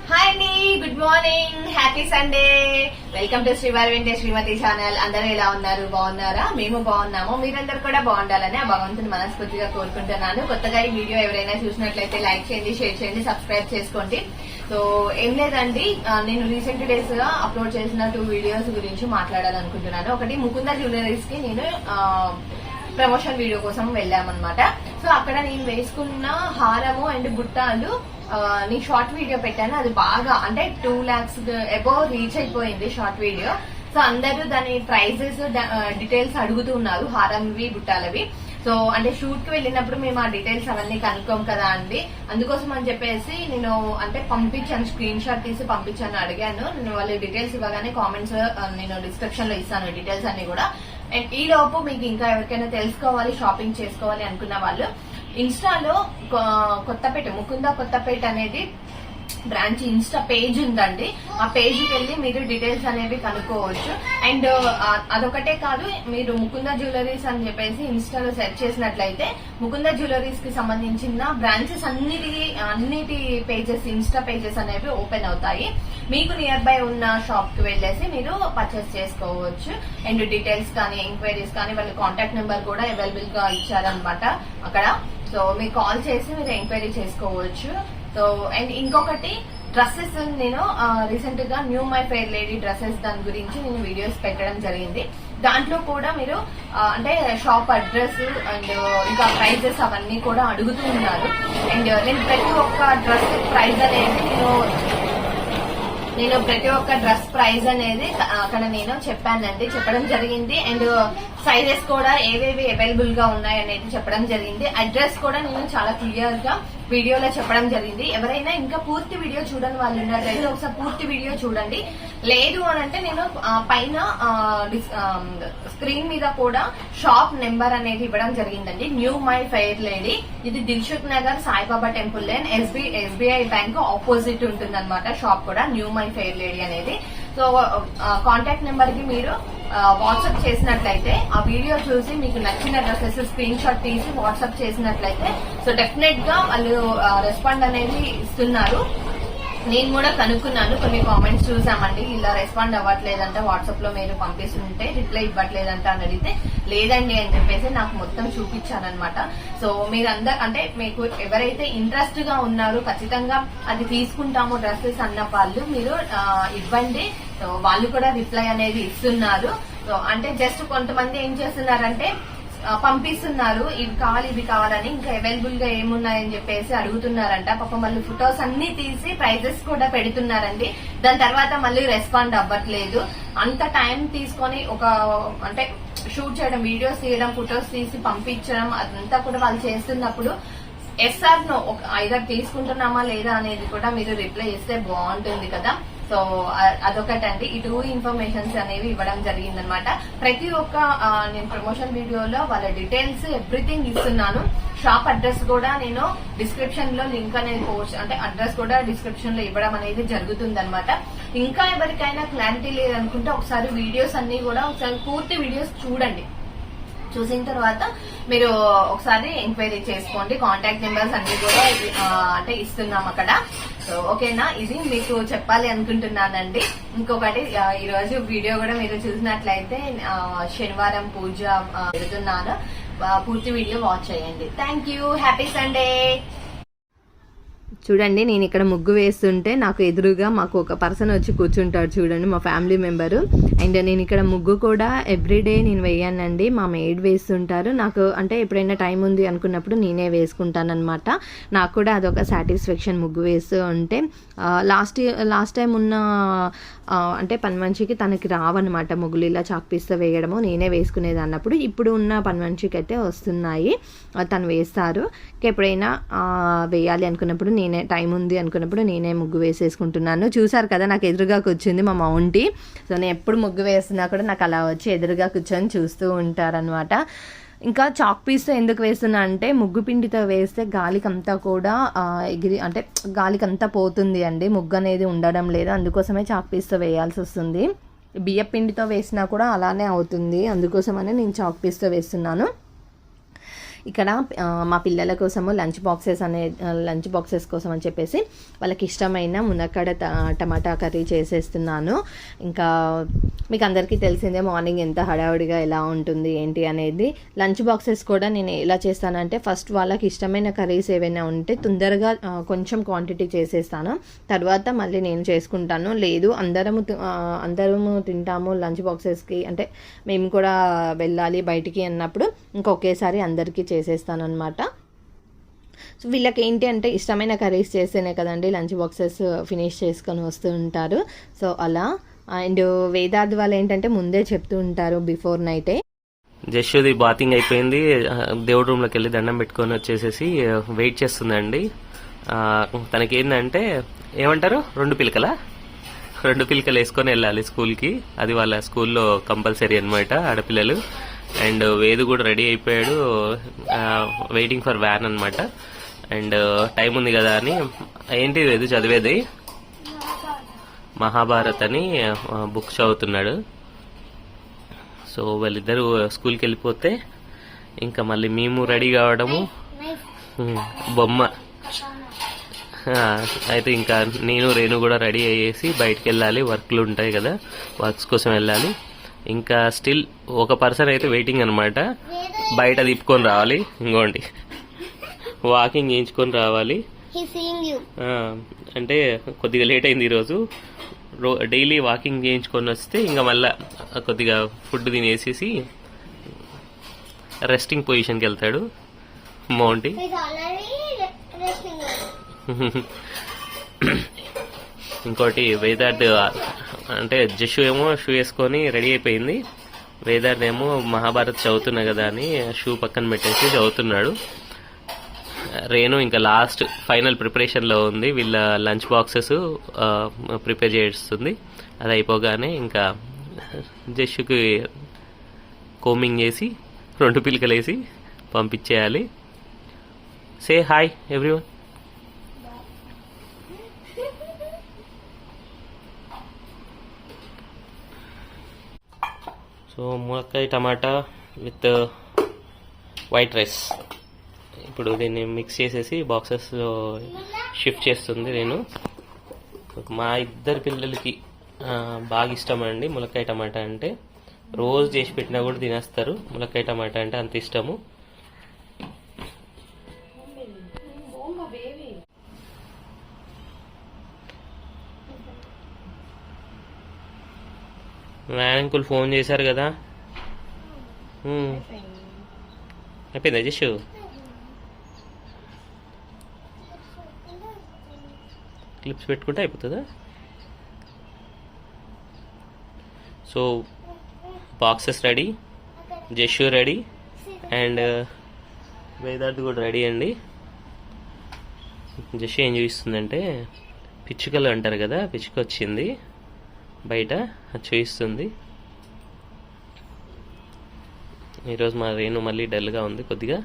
Hi అండి, good morning, happy Sunday. Welcome to శ్రీవారి వెంటే శ్రీమతి ఛానల్. అందరూ ఎలా ఉన్నారు? బాగున్నారా? మేము బాగున్నాము. మీరందరూ కూడా బాగుండాలని ఆ భగవంతుని మనస్ఫూర్తిగా కోరుకుంటున్నాను. కొత్తగా ఈ వీడియో ఎవరైనా చూసినట్లయితే లైక్ చేయండి, షేర్ చేయండి, సబ్స్క్రైబ్ చేసుకోండి. సో ఏం లేదండి, నేను రీసెంట్ డేస్ గా అప్లోడ్ చేసిన 2 వీడియోస్ గురించి మాట్లాడాలనుకుంటున్నాను. ఒకటి ముకుంద జ్యువెలరీస్ కి నేను ప్రమోషన్ వీడియో కోసం వెళ్ళామన్నమాట. సో అక్కడ నేను వేసుకున్న హారము అండ్ బుట్టాలు నేను షార్ట్ వీడియో పెట్టాను. అది బాగా అంటే 2 lakhs అబోవ్ రీచ్ అయిపోయింది షార్ట్ వీడియో. సో అందరూ దాని ప్రైజెస్ డీటెయిల్స్ అడుగుతూ ఉన్నారు, హారంవి బుట్టాలవి. సో అంటే షూట్ కి వెళ్ళినప్పుడు మేము ఆ డీటెయిల్స్ అవన్నీ కనుక్కోం కదా అండి. అందుకోసం అని చెప్పేసి నేను అంటే పంపించాను, స్క్రీన్ షాట్ తీసి పంపించాను, అడిగాను. నేను వాళ్ళ డీటెయిల్స్ ఇవ్వగానే కామెంట్స్ నేను డిస్క్రిప్షన్ లో ఇస్తాను డీటెయిల్స్ అన్ని కూడా. అండ్ ఈ లోపు మీకు ఇంకా ఎవరికైనా తెలుసుకోవాలి, షాపింగ్ చేసుకోవాలి అనుకున్న వాళ్ళు ఇన్స్టాలో కొత్తపేట ముకుంద కొత్తపేట అనేది బ్రాంచ్ ఇన్స్టా పేజ్ ఉందండి. ఆ పేజ్కి వెళ్ళి మీరు డీటెయిల్స్ అనేవి కనుక్కోవచ్చు. అండ్ అదొకటే కాదు, మీరు ముకుంద జ్యువెలరీస్ అని చెప్పేసి ఇన్స్టాలో సెర్చ్ చేసినట్లయితే ముకుంద జ్యువెలరీస్ కి సంబంధించిన బ్రాంచెస్ అన్నిటి పేజెస్, ఇన్స్టా పేజెస్ అనేవి ఓపెన్ అవుతాయి. మీకు నియర్ బై ఉన్న షాప్ కి వెళ్ళేసి మీరు పర్చేస్ చేసుకోవచ్చు. అండ్ డీటెయిల్స్ కానీ ఎంక్వైరీస్ కానీ వాళ్ళ కాంటాక్ట్ నెంబర్ కూడా అవైలబుల్ గా ఇచ్చారనమాట అక్కడ. సో మీకు కాల్ చేసి మీరు ఎంక్వైరీ చేసుకోవచ్చు. సో అండ్ ఇంకొకటి డ్రెస్సెస్, నేను రీసెంట్ గా new my fair lady dresses దాని గురించి నేను వీడియోస్ పెట్టడం జరిగింది. దాంట్లో కూడా మీరు అంటే షాప్ అడ్రస్ అండ్ ఇంకా ప్రైజెస్ అవన్నీ కూడా అడుగుతూ ఉన్నారు. అండ్ నేను ప్రతి ఒక్క డ్రెస్ ప్రైజ్ అనేది నేను ప్రతి ఒక్క డ్రెస్ ప్రైజ్ అనేది అక్కడ నేను చెప్పడం జరిగింది. అండ్ సైజెస్ కూడా ఏవేవి అవైలబుల్ గా ఉన్నాయి అనేది చెప్పడం జరిగింది. అడ్రస్ కూడా నేను చాలా క్లియర్ గా వీడియోలో చెప్పడం జరిగింది. ఎవరైనా ఇంకా పూర్తి వీడియో చూడని వాళ్ళు ఉన్నట్లయితే ఒకసారి పూర్తి వీడియో చూడండి. లేదు అని అంటే నేను పైన స్క్రీన్ మీద కూడా షాప్ నెంబర్ అనేది ఇవ్వడం జరిగిందండి. న్యూ మై ఫెయిర్ లేడీ, ఇది Dilsukh Nagar Saibaba temple lane SBI bank opposite ఉంటుంది అనమాట షాప్ కూడా, న్యూ మై ఫెయిర్ లేడీ అనేది. సో కాంటాక్ట్ నెంబర్ కి మీరు వాట్సాప్ చేసినట్లయితే ఆ వీడియో చూసి మీకు నచ్చిన డ్రెస్సెస్ స్క్రీన్ షాట్ తీసి వాట్సాప్ చేసినట్లయితే సో డెఫినెట్ గా వాళ్ళు రెస్పాండ్ అనేది ఇస్తున్నారు. నేను కూడా కనుక్కున్నాను, కొన్ని కామెంట్స్ చూసామండి, ఇలా రెస్పాండ్ అవ్వట్లేదంట, వాట్సాప్ లో మీరు పంపిస్తుంటే రిప్లై ఇవ్వట్లేదంట అని అడిగితే లేదండి అని చెప్పేసి నాకు మొత్తం చూపించానమాట. సో మీరందరూ అంటే మీకు ఎవరైతే ఇంట్రెస్ట్ గా ఉన్నారో ఖచ్చితంగా అది తీసుకుంటాము డ్రెస్సెస్ అన్న వాళ్ళు మీరు ఇవ్వండి. సో వాళ్ళు కూడా రిప్లై అనేది ఇస్తున్నారు. సో అంటే జస్ట్ కొంతమంది ఏం చేస్తున్నారంటే పంపిస్తున్నారు, ఇవి కావాలని, ఇంకా అవైలబుల్ గా ఏమున్నాయని చెప్పేసి అడుగుతున్నారంట. పాపం మళ్ళీ ఫొటోస్ అన్ని తీసి ప్రైజెస్ కూడా పెడుతున్నారండి. దాని తర్వాత మళ్ళీ రెస్పాండ్ అవ్వట్లేదు. అంత టైం తీసుకొని అంటే షూట్ చేయడం, వీడియోస్ తీయడం, ఫొటోస్ తీసి పంపించడం అదంతా కూడా వాళ్ళు చేస్తున్నప్పుడు ఎస్ఆర్ నో ఐదర్ తీసుకుంటున్నామా లేదా అనేది కూడా మీరు రిప్లై ఇస్తే బాగుంటుంది కదా. సో అదొకటండి. ఈ 2 ఇన్ఫర్మేషన్స్ అనేవి ఇవ్వడం జరిగిందనమాట. ప్రతి ఒక్క నేను ప్రమోషన్ వీడియోలో వాళ్ళ డీటెయిల్స్ ఎవ్రీథింగ్ ఇస్తున్నాను. షాప్ అడ్రస్ కూడా నేను డిస్క్రిప్షన్ లో లింక్ అనేది పోస్ట్ అంటే అడ్రస్ కూడా డిస్క్రిప్షన్ లో ఇవ్వడం అనేది జరుగుతుంది అనమాట. ఇంకా ఎవరికైనా క్లారిటీ లేదనుకుంటే ఒకసారి వీడియోస్ అన్ని కూడా ఒకసారి పూర్తి వీడియోస్ చూడండి. చూసిన తర్వాత మీరు ఒకసారి ఎంక్వైరీ చేసుకోండి. కాంటాక్ట్ నెంబర్స్ అన్ని కూడా అంటే ఇస్తున్నాం అక్కడ. సో ఓకేనా, ఇది మీకు చెప్పాలి అనుకుంటున్నానండి. ఇంకొకటి, ఈ రోజు వీడియో కూడా మీరు చూసినట్లయితే శనివారం పూజ పెడుతున్నాను, పూర్తి వీడియో వాచ్ చేయండి. Thank you, happy Sunday. చూడండి, నేను ఇక్కడ ముగ్గు వేస్తుంటే నాకు ఎదురుగా మాకు ఒక పర్సన్ వచ్చి కూర్చుంటాడు చూడండి, మా ఫ్యామిలీ మెంబరు. అండ్ నేను ఇక్కడ ముగ్గు కూడా ఎవ్రీడే నేను వేయానండి, మా మెయిడ్ వేస్తుంటారు. నాకు అంటే ఎప్పుడైనా టైం ఉంది అనుకున్నప్పుడు నేనే వేసుకుంటానమాట. నాకు కూడా అదొక సాటిస్ఫాక్షన్ ముగ్గు వేస్తూ ఉంటే. లాస్ట్ టైం ఉన్న అంటే పని మనిషికి తనకి రావన్నమాట ముగ్గులు ఇలా చాక్పీస్తో వేయడము, నేనే వేసుకునేది అన్నప్పుడు. ఇప్పుడు ఉన్న పని మనిషికి అయితే వస్తున్నాయి, తను వేస్తారు. ఎప్పుడైనా వేయాలి అనుకున్నప్పుడు నేనే, టైం ఉంది అనుకున్నప్పుడు నేనే ముగ్గు వేసేసుకుంటున్నాను. చూసారు కదా, నాకు ఎదురుగా కూర్చుంది మా మౌంటీ. సో నేను ఎప్పుడు ముగ్గు వేస్తున్నా కూడా నాకు అలా వచ్చి ఎదురుగా కూర్చొని చూస్తూ ఉంటారనమాట. ఇంకా చాక్ పీస్తో ఎందుకు వేస్తున్నా అంటే ముగ్గు పిండితో వేస్తే గాలికంతా కూడా ఎగిరి అంటే గాలికంతా పోతుంది అండి, ముగ్గు అనేది ఉండడం లేదు. అందుకోసమే చాక్ పీస్తో వేయాల్సి వస్తుంది. బియ్య పిండితో వేసినా కూడా అలానే అవుతుంది, అందుకోసమనే నేను చాక్ పీస్తో వేస్తున్నాను. ఇక్కడ మా పిల్లల కోసము లంచ్ బాక్సెస్ కోసం అని చెప్పేసి వాళ్ళకి ఇష్టమైన మునక్కాడ టమాటా కర్రీ చేసేస్తున్నాను. ఇంకా మీకు అందరికీ తెలిసిందే మార్నింగ్ ఎంత హడావుడిగా ఎలా ఉంటుంది ఏంటి అనేది. లంచ్ బాక్సెస్ కూడా నేను ఎలా చేస్తానంటే ఫస్ట్ వాళ్ళకి ఇష్టమైన కర్రీస్ ఏవైనా ఉంటే తొందరగా కొంచెం క్వాంటిటీ చేసేస్తాను, తర్వాత మళ్ళీ నేను చేసుకుంటాను. లేదు అందరము తింటాము లంచ్ బాక్సెస్కి అంటే మేము కూడా వెళ్ళాలి బయటికి అన్నప్పుడు ఇంకొకేసారి అందరికీ చేసేస్తాను అనమాట. సో వీళ్ళకి ఏంటి అంటే ఇష్టమైన కర్రీస్ చేస్తేనే కదండి లంచ్ బాక్సెస్ ఫినిష్ చేసుకొని వస్తూ ఉంటారు. సో అలా. అండ్ వేదార్థ్ వాళ్ళు ఏంటంటే ముందే చెప్తూ ఉంటారు బిఫోర్ నైటే. జస్సుది బాతింగ్ అయిపోయింది, దేవుడి రూమ్లోకి వెళ్ళి దండం పెట్టుకొని వచ్చేసేసి వెయిట్ చేస్తుందండి. తనకి ఏంటంటే ఏమంటారు, 2 పిలకలు వేసుకొని వెళ్ళాలి స్కూల్కి. అది వాళ్ళ స్కూల్లో కంపల్సరీ అనమాట ఆడపిల్లలు. అండ్ వేదు కూడా రెడీ అయిపోయాడు, వెయిటింగ్ ఫర్ వ్యాన్ అనమాట. అండ్ టైం ఉంది కదా అని ఏంటి వేదు చదివేది మహాభారత్ అని బుక్ చదువుతున్నాడు. సో వాళ్ళిద్దరూ స్కూల్కి వెళ్ళిపోతే ఇంకా మళ్ళీ మేము రెడీ కావడము, బొమ్మ అయితే ఇంకా నేను రేణు కూడా రెడీ అయ్యేసి బయటికి వెళ్ళాలి. వర్క్లు ఉంటాయి కదా, వర్క్స్ కోసం వెళ్ళాలి. ఇంకా స్టిల్ ఒక పర్సన్ అయితే వెయిటింగ్ అనమాట, బయట తిప్పుకొని రావాలి. ఇంకోండి వాకింగ్ చేయించుకొని రావాలి. అంటే కొద్దిగా లేట్ అయింది ఈరోజు. డైలీ వాకింగ్ చేయించుకొని వస్తే ఇంకా మళ్ళీ కొద్దిగా ఫుడ్ తినేసేసి రెస్టింగ్ పొజిషన్కి వెళ్తాడు మౌంటీ. ఇంకోటి వేదార్థ్ అంటే జస్సు ఏమో షూ వేసుకొని రెడీ అయిపోయింది, వేదార్థ్ ఏమో మహాభారత్ చదువుతున్నా కదా అని షూ పక్కన పెట్టేసి చదువుతున్నాడు. రేణు ఇంకా లాస్ట్ ఫైనల్ ప్రిపరేషన్లో ఉంది, వీళ్ళ లంచ్ బాక్సెస్ ప్రిపేర్ చేస్తుంది. అది అయిపోగానే ఇంకా జస్సుకి కోమింగ్ చేసి 2 పిలకలు వేసి పంపించేయాలి. Say hi everyone. సో మునక్కాయ టమాటా విత్ వైట్ రైస్. ఇప్పుడు దీన్ని మిక్స్ చేసేసి బాక్సెస్లో షిఫ్ట్ చేస్తుంది నేను. మా ఇద్దరు పిల్లలకి బాగా ఇష్టం అండి మునక్కాయ టమాటా అంటే. రోజు చేసి పెట్టినా కూడా తినేస్తారు. మునక్కాయ టమాటా అంటే అంత ఇష్టము. అంకుల్ ఫోన్ చేశారు కదా, అయిపోయిందా జస్సు? క్లిప్స్ పెట్టుకుంటే అయిపోతుందా? So boxes ready, జస్సు ready, and Vedarth కూడా రెడీ అండి. జస్సు ఏం చూపిస్తుందంటే పిచ్చుకలు అంటారు కదా, పిచ్చుక వచ్చింది బయట, అది చూపిస్తుంది. ఈరోజు మా రేణు మళ్ళీ డల్గా ఉంది కొద్దిగా,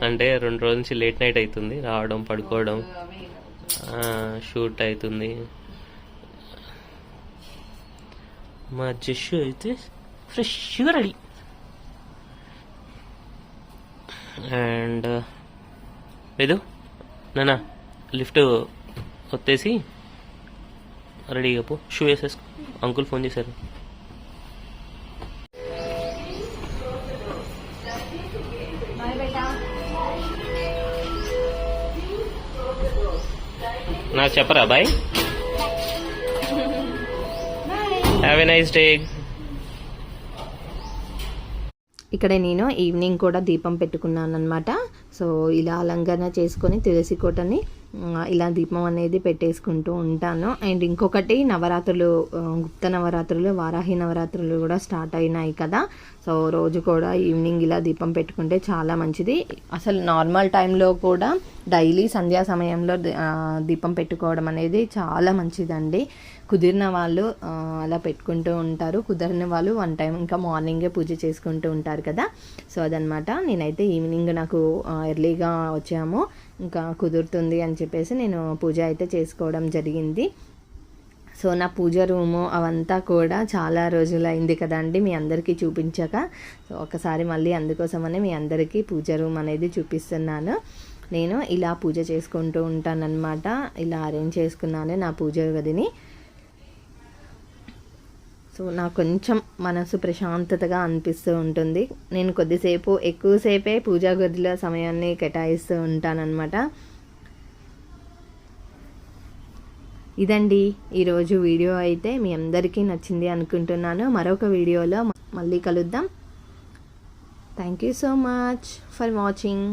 అంటే 2 రోజుల నుంచి లేట్ నైట్ అవుతుంది రావడం పడుకోవడం, షూట్ అవుతుంది. మా జస్సు అయితే ఫ్రెష్గా రెడీ. అండ్ లేదు నాన్న లిఫ్ట్ వచ్చేసి రెడీగా పో, షూ వేసేసుకో. అంకుల్ ఫోన్ చేశారు. నాకు చెప్పరా bye, have a nice day. ఇక్కడ నేను ఈవినింగ్ కూడా దీపం పెట్టుకున్నాను అనమాట. సో ఇలా అలంకరణ చేసుకొని తులసి కోటని ఇలా దీపం అనేది పెట్టేసుకుంటూ ఉంటాను. అండ్ ఇంకొకటి నవరాత్రులు, గుప్త నవరాత్రులు, వారాహి నవరాత్రులు కూడా స్టార్ట్ అయినాయి కదా. సో రోజు కూడా ఈవినింగ్ ఇలా దీపం పెట్టుకుంటే చాలా మంచిది. అసలు నార్మల్ టైంలో కూడా డైలీ సంధ్యా సమయంలో దీపం పెట్టుకోవడం అనేది చాలా మంచిదండి. కుదిరిన వాళ్ళు అలా పెట్టుకుంటూ ఉంటారు, కుదిరిన వాళ్ళు 1 టైం ఇంకా మార్నింగే పూజ చేసుకుంటూ ఉంటారు కదా. సో అదనమాట. నేనైతే ఈవినింగ్ నాకు ఎర్లీగా వచ్చాము, ఇంకా కుదురుతుంది అని చెప్పేసి నేను పూజ అయితే చేసుకోవడం జరిగింది. సో నా పూజ రూము అవంతా కూడా చాలా రోజులైంది కదండి మీ అందరికీ చూపించాక. సో ఒకసారి మళ్ళీ అందుకోసమని మీ అందరికీ పూజ రూమ్ అనేది చూపిస్తున్నాను. నేను ఇలా పూజ చేసుకుంటూ ఉంటానన్నమాట. ఇలా అరేంజ్ చేసుకున్నాను నా పూజ గదిని. సో నాకు కొంచెం మనసు ప్రశాంతతగా అనిపిస్తూ ఉంటుంది. నేను కొద్దిసేపు ఎక్కువసేపే పూజా గదిలో సమయాన్ని కేటాయిస్తూ ఉంటానన్నమాట. ఇదండి ఈరోజు వీడియో అయితే మీ అందరికీ నచ్చింది అనుకుంటున్నాను. మరొక వీడియోలో మళ్ళీ కలుద్దాం. Thank you so much for watching.